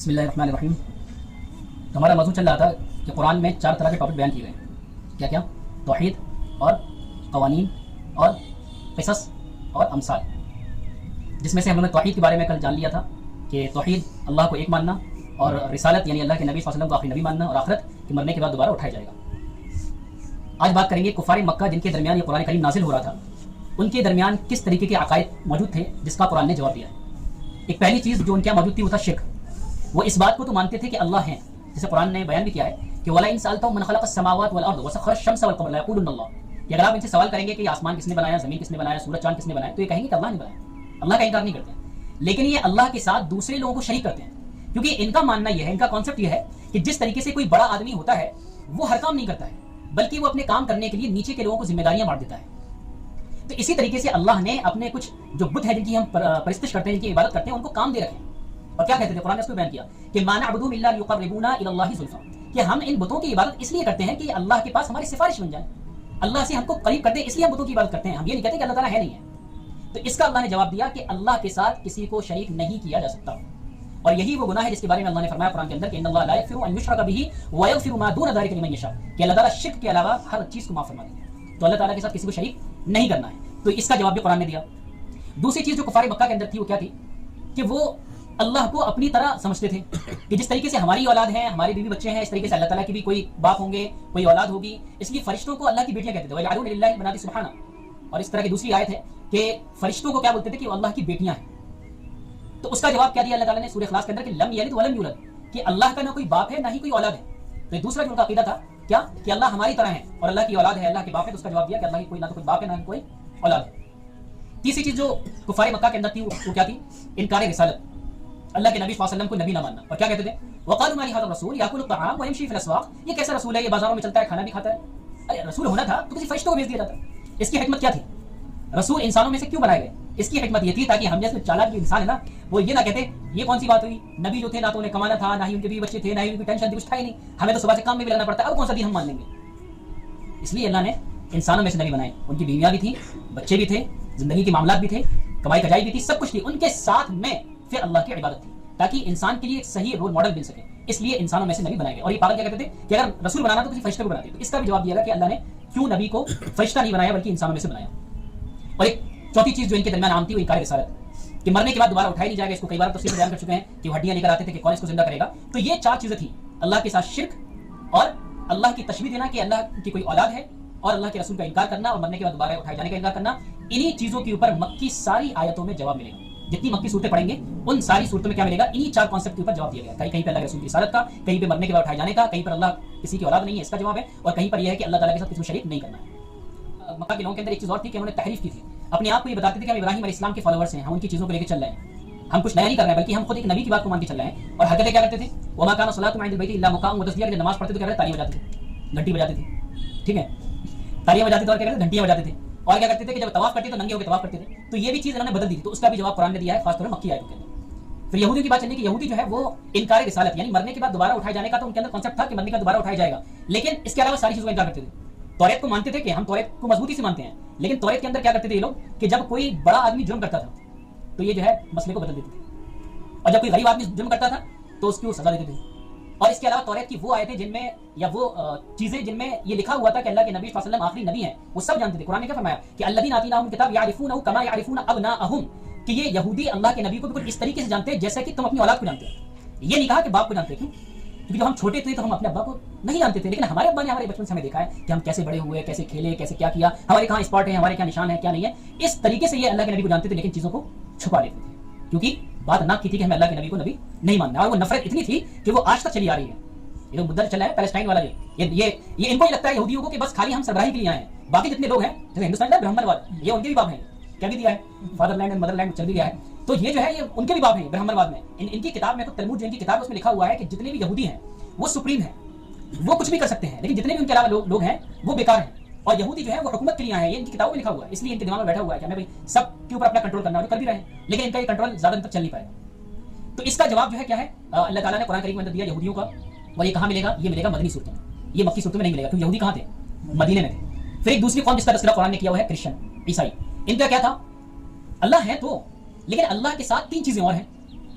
بسم اللہ الرحمن الرحیم. تو ہمارا موضوع چل رہا تھا کہ قرآن میں 4 طرح کے ٹاپک بیان کیے گئے ہیں. کیا کیا؟ توحید اور قوانین اور قصص اور امثال، جس میں سے ہم نے توحید کے بارے میں کل جان لیا تھا کہ توحید اللہ کو ایک ماننا اور رسالت یعنی اللہ کے نبی صلی اللہ علیہ وسلم کو آخری نبی ماننا اور آخرت کہ مرنے کے بعد دوبارہ اٹھایا جائے گا. آج بات کریں گے کفار مکہ جن کے درمیان یہ قرآن کریم نازل ہو رہا تھا، ان کے درمیان کس طریقے کے عقائد موجود تھے جس کا قرآن نے جواب دیا ہے. ایک پہلی چیز جو ان کے موجود تھی وہ تھا شرک. وہ اس بات کو تو مانتے تھے کہ اللہ ہیں، جسے قرآن نے بیان بھی کیا ہے کہ وَلَئِن سَأَلْتَهُم مَّنْ خَلَقَ السَّمَاوَاتِ وَالْأَرْضَ وَسَخَّرَ الشَّمْسَ وَالْقَمَرَ لَيَقُولُنَّ اللَّهُ. کہ اگر آپ ان سے سوال کریں گے کہ آسمان کس نے بنایا، زمین کس نے بنایا، سورج چاند کس نے بنایا، تو یہ کہیں گے کہ اللہ نے بنایا. اللہ کا انکار نہیں کرتے ہیں، لیکن یہ اللہ کے ساتھ دوسرے لوگوں کو شریک کرتے ہیں. کیونکہ ان کا ماننا یہ ہے، ان کا کانسیپٹ یہ ہے کہ جس طریقے سے کوئی بڑا آدمی ہوتا ہے وہ ہر کام نہیں کرتا ہے، بلکہ وہ اپنے کام کرنے کے لیے نیچے کے لوگوں کو ذمہ داریاں بانٹ دیتا ہے. تو اسی طریقے سے اللہ نے اپنے کچھ جو بت ہیں جن کی ہم پرستش کرتے ہیں، جن کی عبادت کرتے ہیں، ان کو کام دے رکھے. اور کیا کہتے تھے؟ قرآن نے اس کو بیان کیا کہ ما نعبدهم الا ليقربونا الى الله زلفى، کہ ہم ان بتوں کی عبادت اس لیے کرتے ہیں کہ اللہ کے پاس ہماری سفارش بن جائے، اللہ سے ہم کو قریب کر دیں، اس لیے ہم بتوں کی عبادت کرتے ہیں. ہم یہ نہیں کہتے کہ اللہ تعالیٰ ہے نہیں ہے. تو اس کا اللہ نے جواب دیا کہ اللہ کے ساتھ کسی کو شریک نہیں کیا جا سکتا. اور یہی وہ گناہ ہے جس کے بارے میں اللہ نے فرمایا قرآن کے اندر کہ ان اللہ لا یغفر ان یشرک به ویغفر ما دون ذلک لمن یشاء، کہ اللہ تعالیٰ شرک کے علاوہ ہر چیز کو معاف فرما دیں گے. تو اللہ تعالیٰ کے ساتھ کسی کو شریک نہیں کرنا ہے. تو اس کا جواب بھی قرآن نے دیا. دوسری چیز جو کفار مکہ کے اندر تھی وہ کیا تھی کہ وہ اللہ کو اپنی طرح سمجھتے تھے کہ جس طریقے سے ہماری اولاد ہے، ہمارے بیوی بچے ہیں، اس طریقے سے اللہ تعالیٰ کی بھی کوئی باپ ہوں گے، کوئی اولاد ہوگی. اس لیے فرشتوں کو اللہ کی بیٹیاں کہتے تھے، وَيَجْعَلُونَ لِلَّهِ الْبَنَاتِ سُبْحَانَهُ. اور اس طرح کی دوسری آیت ہے کہ فرشتوں کو کیا بولتے تھے کہ وہ اللہ کی بیٹیاں ہیں. تو اس کا جواب کیا دیا اللہ تعالیٰ نے سورہ اخلاص کے اندر کہ لم یلد ولم یولد، کہ اللہ کا نہ کوئی باپ ہے نہ ہی کوئی اولاد ہے. تو دوسرا جو ان کا عقیدہ تھا کیا کہ اللہ ہماری طرح ہے اور اللہ کی اولاد ہے، اللہ کے باپ ہے. تو اس کا جواب دیا کہ اللہ کی کوئی نہ تو کوئی باپ ہے نہ کوئی اولاد ہے. تیسری چیز جو کفار مکہ کے اندر تھی وہ کیا تھی؟ انکار رسالت، اللہ کے نبی صلی اللہ علیہ وسلم کو نبی نہ ماننا. اور کیا کہتے تھے؟ وقالوا ما لهذا الرسول ياكل الطعام ويمشي في الاسواق، یہ کیسا رسول ہے، یہ بازاروں میں چلتا ہے، کھانا بھی کھاتا ہے. ارے رسول ہونا تھا تو کسی فرشتوں کو بھیج دیا جاتا. اس کی حکمت کیا تھی؟ رسول انسانوں میں سے کیوں بنائے گئے؟ اس کی حکمت یہ تھی تاکہ ہم جیسے چالاک جو انسان ہے نا وہ یہ نہ کہتے یہ کون سی بات ہوئی، نبی جو تھے نہ تو انہیں کمانا تھا، نہ ہی ان کے بیوی بچے تھے، نہ ہی ان کی ٹینشن تھی، کچھ تھا ہی نہیں، ہمیں تو صبح سے کام میں بھی لگنا پڑتا ہے، اب کون سا دین ہم مان لیں گے. اس لیے اللہ نے انسانوں میں سے نبی بنائے. ان کی بیویاں بھی تھیں، بچے بھی تھے، زندگی کے معاملات بھی تھے، کمائی کجائی بھی تھی، سب کچھ تھی. ان کے ساتھ میں پھر اللہ کی عبادت تھی تاکہ انسان کے لیے ایک صحیح رول ماڈل بن سکے. اس لیے انسانوں میں سے نبی بنائے گئے. اور یہ پاگل کیا کہتے تھے کہ اگر رسول بنانا تو کسی فرشتے کو بناتے. تو اس کا بھی جواب دیا گیا کہ اللہ نے کیوں نبی کو فرشتہ نہیں بنایا بلکہ انسانوں میں سے بنایا. اور ایک چوتھی چیز جو ان کے درمیان عام تھی وہ انکار رسالت، کہ مرنے کے بعد دوبارہ اٹھائی نہیں جائے گا. اس کو کئی بار تفصیل سے بیان کر چکے ہیں کہ وہ ہڈیاں لے کر آتے تھے کہ کون اس کو زندہ کرے گا. تو یہ 4 چیزیں تھیں، اللہ کے ساتھ شرک اور اللہ کی تشبیہ دینا کہ اللہ کی کوئی اولاد ہے اور اللہ کے رسول کا انکار کرنا اور مرنے کے بعد دوبارہ اٹھائے جانے کا انکار کرنا. انہی چیزوں کے اوپر مکی ساری آیتوں میں جواب ملے گا. جتنی مکی صورتیں پڑھیں گے ان ساری صورتوں میں کیا ملے گا؟ انہی 4 کانسیپٹ کے اوپر جواب دیا گیا. کہیں پہ اللہ کے رسول کی رسالت کا، کہیں پہ مرنے کے بعد اٹھائے جانے کا، کہیں پر اللہ کسی کی اولاد نہیں ہے اس کا جواب ہے، اور کہیں پر یہ ہے کہ اللہ تعالیٰ کے ساتھ کسی کو شریک نہیں کرنا ہے. مکہ کے لوگوں کے اندر ایک چیز اور تھی کہ انہوں نے تحریف کی تھی. اپنے آپ کو یہ بتاتے تھے کہ ہم ابراہیم علیہ السلام کے فالوورس ہیں، ہم ان کی چیزوں کو لے کے چل رہے ہیں، ہم کچھ نیا نہیں کر رہے ہیں بلکہ ہم خود ایک نبی کی بات کو مان کے چل رہے ہیں. اور حرکتیں کیا کرتے تھے؟ وما کان صلاۃ عند البیت الا مقام وتصدیہ، کہ نماز پڑھتے تو کیا کرتے؟ تالیاں بجاتے تھے، گھنٹی بجاتے تھے. ٹھیک ہے، تالیاں بجاتے تھے اور کیا کرتے؟ گھنٹیاں بجاتے تھے. اور کیا کرتے تھے کہ جب طواف کرتے تو ننگے ہو کے طواف کرتے تھے. تو یہ بھی چیز انہوں نے بدل دی تھی. تو اس کا بھی جواب قرآن نے دیا ہے، خاص طور پر مکی آیتوں کے اندر. پھر یہودیوں کی بات چلنے کی، یہودی جو ہے وہ انکار رسالت یعنی مرنے کے بعد دوبارہ اٹھائے جانے کا تو ان کے اندر کانسیپٹ تھا کہ مرنے کے بعد دوبارہ اٹھایا جائے گا، لیکن اس کے علاوہ ساری چیزوں کا انکار کرتے تھے. توریت کو مانتے تھے کہ ہم توریت کو مضبوطی سے مانتے ہیں، لیکن توریت کے اندر کیا کرتے تھے یہ لوگ کہ جب کوئی بڑا آدمی جرم کرتا تھا تو یہ جو ہے مسئلے کو بدل دیتے تھے، اور جب کوئی غریب آدمی جرم کرتا تھا تو اس کی وہ سزا دیتے تھے. اور اس کے علاوہ توریت کی وہ آیتیں جن میں یا وہ چیزیں جن میں یہ لکھا ہوا تھا کہ اللہ کے نبی صلی اللہ علیہ وسلم آخری نبی ہیں، وہ سب جانتے تھے. قرآن نے کیا فرمایا کہ الذین آتیناہم الکتاب یعرفونہ کما یعرفون ابناءہم، کہ یہ یہودی اللہ کے نبی کو بالکل اس طریقے سے جانتے ہیں جیسا کہ تم اپنی اولاد کو جانتے ہیں. یہ نہیں کہا کہ باپ کو جانتے. کیوں؟ کیونکہ جب ہم چھوٹے تھے تو ہم اپنے ابا کو نہیں جانتے تھے، لیکن ہمارے ابا نے ہمارے بچپن سے ہمیں دیکھا ہے کہ ہم کیسے بڑے ہوئے، کیسے کھیلے، کیسے کیا کیا، ہمارے کہاں اسپاٹ ہے، ہمارے کیا نشان ہے، کیا نہیں ہے. اس طریقے سے یہ اللہ کے نبی کو جانتے تھے لیکن چیزوں کو چھپا لیتے تھے، کیونکہ بات نہ کی تھی کہ ہمیں اللہ کے نبی کو نبی نہیں ماننا. اور وہ نفرت اتنی تھی کہ وہ آج تک چلی آ رہی ہے. یہ مدت چلا ہے پیلسٹائن والا، یہ ان کو ہی لگتا ہے یہودیوں کو کہ بس خالی ہم سربراہی کے لیے آئے ہیں. باقی جتنے لوگ ہیں جیسے ہندوستان کا برہمنواد، یہ ان کے بھی باپ ہیں، کیا بھی دیا ہے، father land and mother land چل بھی گیا ہے. تو یہ جو ہے یہ ان کے بھی باپ ہیں برہمنواد میں. ان کی کتاب میں تو تلمود جو ان کی کتاب ہے اس میں لکھا ہوا ہے کہ جتنے بھی یہودی ہیں وہ سپریم ہیں، وہ کچھ بھی کر سکتے ہیں، لیکن جتنے بھی ان کے علاوہ لوگ ہیں وہ بیکار ہیں. اور یہودی جو ہے وہ حکومت کے لیے آئے ہیں، یہ ان کی کتابوں میں لکھا ہوا ہے. اس لیے ان کے دماغ میں بیٹھا ہوا ہے کہ ہمیں بھائی سب کے اوپر اپنا کنٹرول کرنا ہے، کر بھی رہے ہیں لیکن ان کا یہ کنٹرول زیادہ تک چل نہیں پائے. تو اس کا جواب جو ہے کیا ہے اللہ تعالیٰ نے قرآن کریم میں اندر دیا یہودیوں کا. اور یہ کہاں ملے گا؟ یہ ملے گا مدنی صورتوں میں، یہ مکی صورتوں میں نہیں ملے گا کیونکہ یہودی کہاں تھے؟ مدینے میں تھے. پھر ایک دوسری قوم جس کا تذکرہ قرآن نے کیا ہوا ہے کرسچن، عیسائی. ان کا کیا تھا؟ اللہ ہے تو، لیکن اللہ کے ساتھ 3 چیزیں اور ہیں